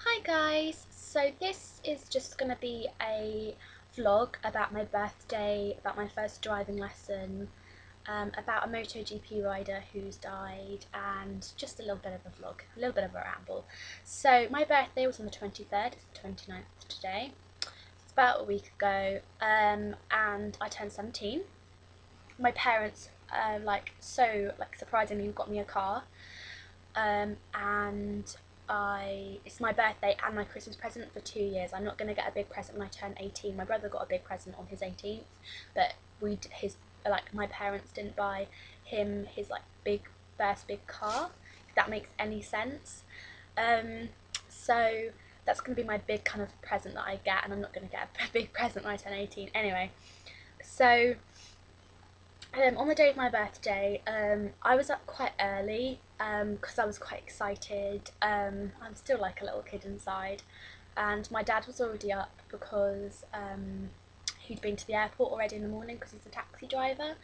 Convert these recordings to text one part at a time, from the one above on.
Hi guys, so this is just going to be a vlog about my birthday, about my first driving lesson, about a MotoGP rider who's died, and just a little bit of a vlog, a little bit of a ramble. So my birthday was on the 23rd, it's the 29th today, it's about a week ago, and I turned 17. My parents surprisingly got me a car, and it's my birthday and my Christmas present for 2 years. I'm not going to get a big present when I turn 18. My brother got a big present on his 18th, but my parents didn't buy him his first big car, if that makes any sense. So that's going to be my big kind of present that I get, and I'm not going to get a big present when I turn 18 anyway. So on the day of my birthday, I was up quite early because I was quite excited. I'm still like a little kid inside, and my dad was already up because he'd been to the airport already in the morning because he's a taxi driver.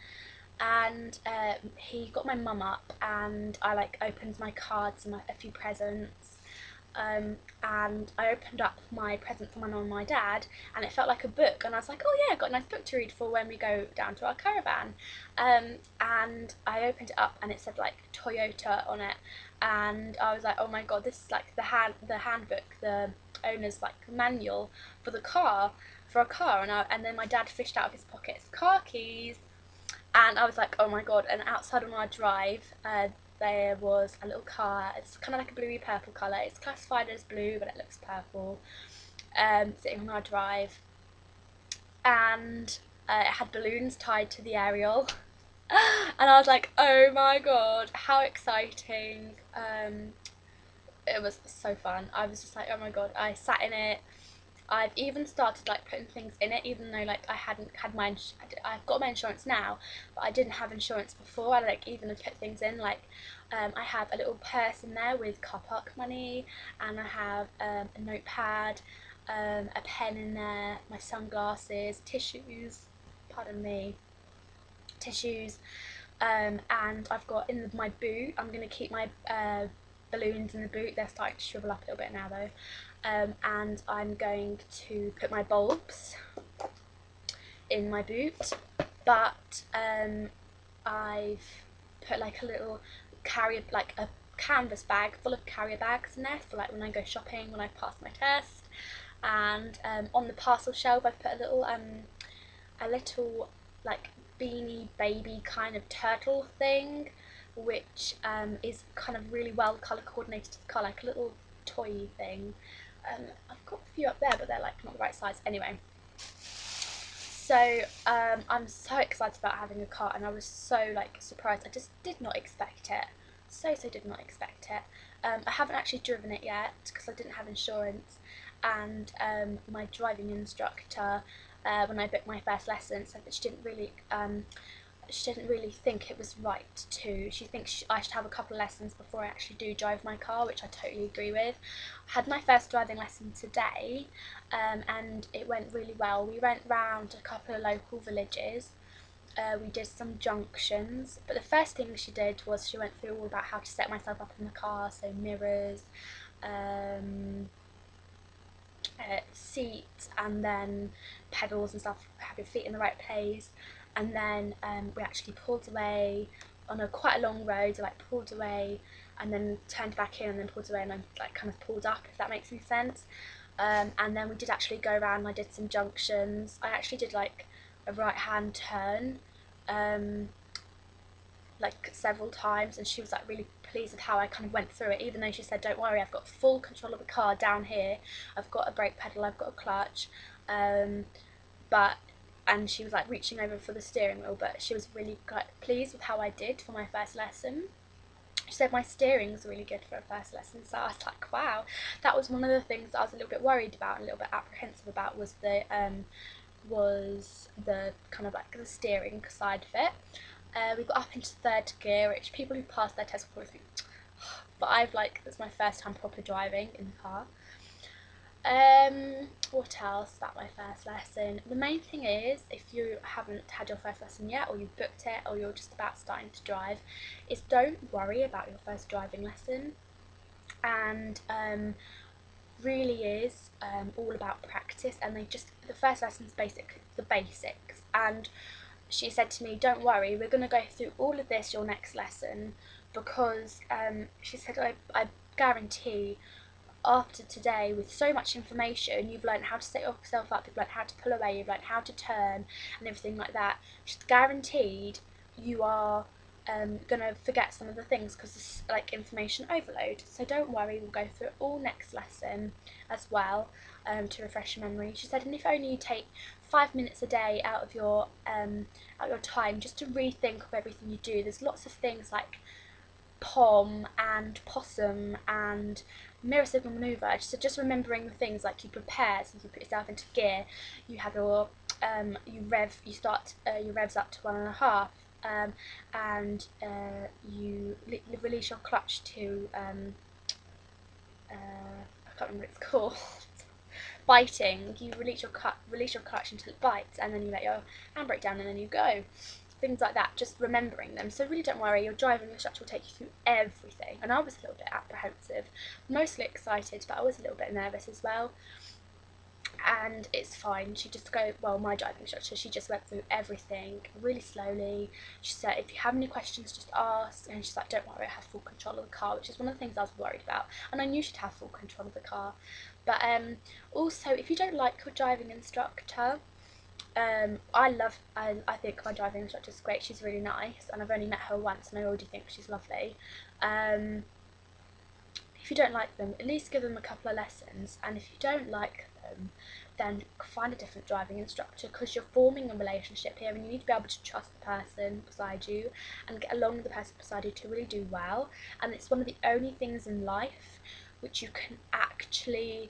And he got my mum up, and I opened my cards and a few presents. And I opened up my present for my mum and my dad, and it felt like a book, and I was like, oh yeah, I've got a nice book to read for when we go down to our caravan. And I opened it up, and it said Toyota on it, and I was like, oh my god, this is like the handbook, the owner's manual for a car. And then my dad fished out of his pockets car keys, and I was like, oh my god. And outside on our drive, there was a little car. It's kind of like a bluey purple colour. It's classified as blue, but it looks purple, sitting on our drive. And it had balloons tied to the aerial. And I was like, oh my god, how exciting. It was so fun. I was just like, oh my god. I sat in it. I've even started putting things in it, even though I hadn't had I've got my insurance now, but I didn't have insurance before. I even put things in I have a little purse in there with car park money, and I have a notepad, a pen in there, my sunglasses, tissues, pardon me, tissues, and I've got in my boot. I'm gonna keep my balloons in the boot. They're starting to shrivel up a little bit now though. And I'm going to put my bulbs in my boot, but I've put a little a canvas bag full of carrier bags in there for when I go shopping, when I pass my test. And on the parcel shelf I've put a little beanie baby kind of turtle thing, which is kind of really well colour coordinated to the car, like a little toy thing. I've got a few up there, but they're not the right size anyway. So I'm so excited about having a car, and I was so surprised. I just did not expect it. So did not expect it. I haven't actually driven it yet because I didn't have insurance, and my driving instructor, when I booked my first lesson, said that she didn't really think it was right to. She thinks I should have a couple of lessons before I actually do drive my car, which I totally agree with. I had my first driving lesson today, and it went really well. We went round a couple of local villages. We did some junctions, but the first thing she did was she went through all about how to set myself up in the car, so mirrors, seat, and then pedals and stuff, have your feet in the right place. And then we actually pulled away on quite a long road, so pulled away and then turned back in, and then pulled away and then kind of pulled up, if that makes any sense. And then we did actually go around, and I did some junctions. I actually did a right hand turn several times, and she was really pleased with how I kind of went through it, even though she said, don't worry, I've got full control of the car down here, I've got a brake pedal, I've got a clutch, and she was reaching over for the steering wheel, but she was really pleased with how I did for my first lesson. She said my steering was really good for a first lesson, so I was like, wow. That was one of the things that I was a little bit worried about and a little bit apprehensive about, was the kind of the steering side of it. We got up into third gear, which people who passed their test will probably think, but it's my first time proper driving in the car. What else about my first lesson? The main thing is, if you haven't had your first lesson yet, or you've booked it, or you're just about starting to drive, is don't worry about your first driving lesson. And really is all about practice, and the first lesson's the basics. And she said to me, don't worry, we're going to go through all of this your next lesson, because she said, I guarantee after today, with so much information, you've learned how to set yourself up, you've learned how to pull away, you've learned how to turn and everything like that. She's guaranteed you are going to forget some of the things, because it's like information overload. So don't worry, we'll go through it all next lesson as well, to refresh your memory. She said, and if only you take 5 minutes a day out of your time just to rethink of everything you do. There's lots of things like pom and possum and mirror signal maneuver. So just remembering the things, like you prepare, so you put yourself into gear, you have your you start your revs up to 1.5, and you release your clutch to I can't remember what it's called. Biting. You release your clutch until it bites, and then you let your handbrake down, and then you go. Things like that, just remembering them. So really don't worry, your driving instructor will take you through everything. And I was a little bit apprehensive, mostly excited, but I was a little bit nervous as well. And it's fine. My driving instructor, she just went through everything really slowly. She said, if you have any questions, just ask. And she's like, don't worry, I have full control of the car, which is one of the things I was worried about. And I knew she'd have full control of the car. But also, if you don't like your driving instructor, I think my driving instructor is great. She's really nice, and I've only met her once, and I already think she's lovely. If you don't like them, at least give them a couple of lessons, and if you don't like them, then find a different driving instructor, because you're forming a relationship here, and you need to be able to trust the person beside you and get along with the person beside you to really do well. And it's one of the only things in life which you can actually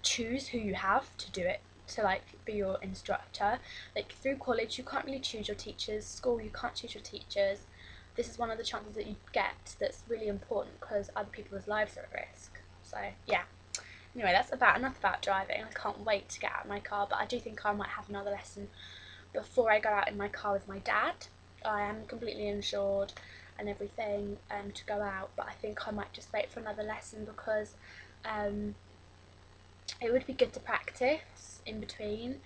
choose who you have to do it, to like be your instructor. Like through college you can't really choose your teachers, school you can't choose your teachers. This is one of the chances that you get that's really important, because other people's lives are at risk. So yeah, anyway, that's enough about driving. I can't wait to get out of my car, but I do think I might have another lesson before I go out in my car with my dad. I am completely insured and everything to go out, but I think I might just wait for another lesson, because it would be good to practice in between,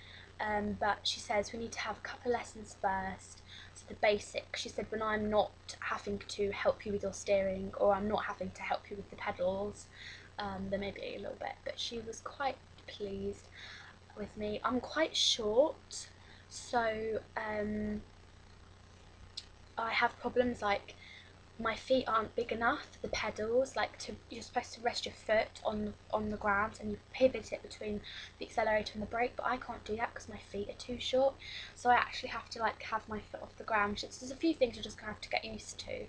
but she says we need to have a couple of lessons first, so the basics. She said, when I'm not having to help you with your steering, or I'm not having to help you with the pedals, there may be a little bit, but she was quite pleased with me. I'm quite short, so I have problems like my feet aren't big enough for the pedals. You're supposed to rest your foot on the ground, and you pivot it between the accelerator and the brake, but I can't do that because my feet are too short. So I actually have to like have my foot off the ground. So there's a few things you're just gonna have to get used to.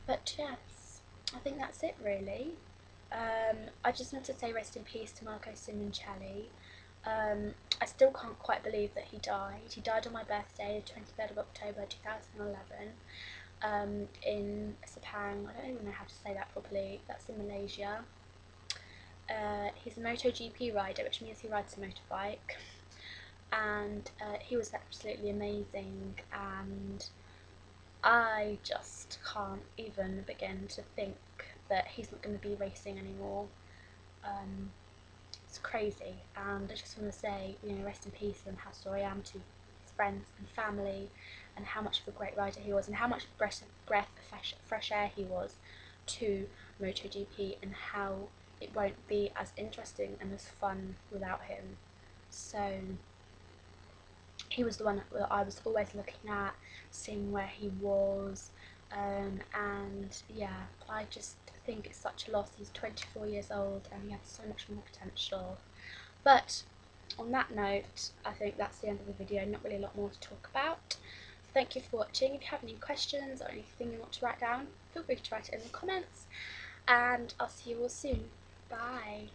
But yes, I think that's it really. I just want to say rest in peace to Marco Simoncelli. I still can't quite believe that he died. He died on my birthday, the 23rd of October 2011. In Sepang, I don't even know how to say that properly, that's in Malaysia. He's a MotoGP rider, which means he rides a motorbike, and he was absolutely amazing, and I just can't even begin to think that he's not going to be racing anymore. It's crazy, and I just want to say, rest in peace, and how sorry I am to his friends and family, and how much of a great rider he was, and how much breath of fresh air he was to MotoGP, and how it won't be as interesting and as fun without him. So he was the one that I was always looking at, seeing where he was, and yeah, I just think it's such a loss. He's 24 years old and he had so much more potential. But on that note, I think that's the end of the video. Not really a lot more to talk about. Thank you for watching. If you have any questions or anything you want to write down, feel free to write it in the comments, and I'll see you all soon. Bye.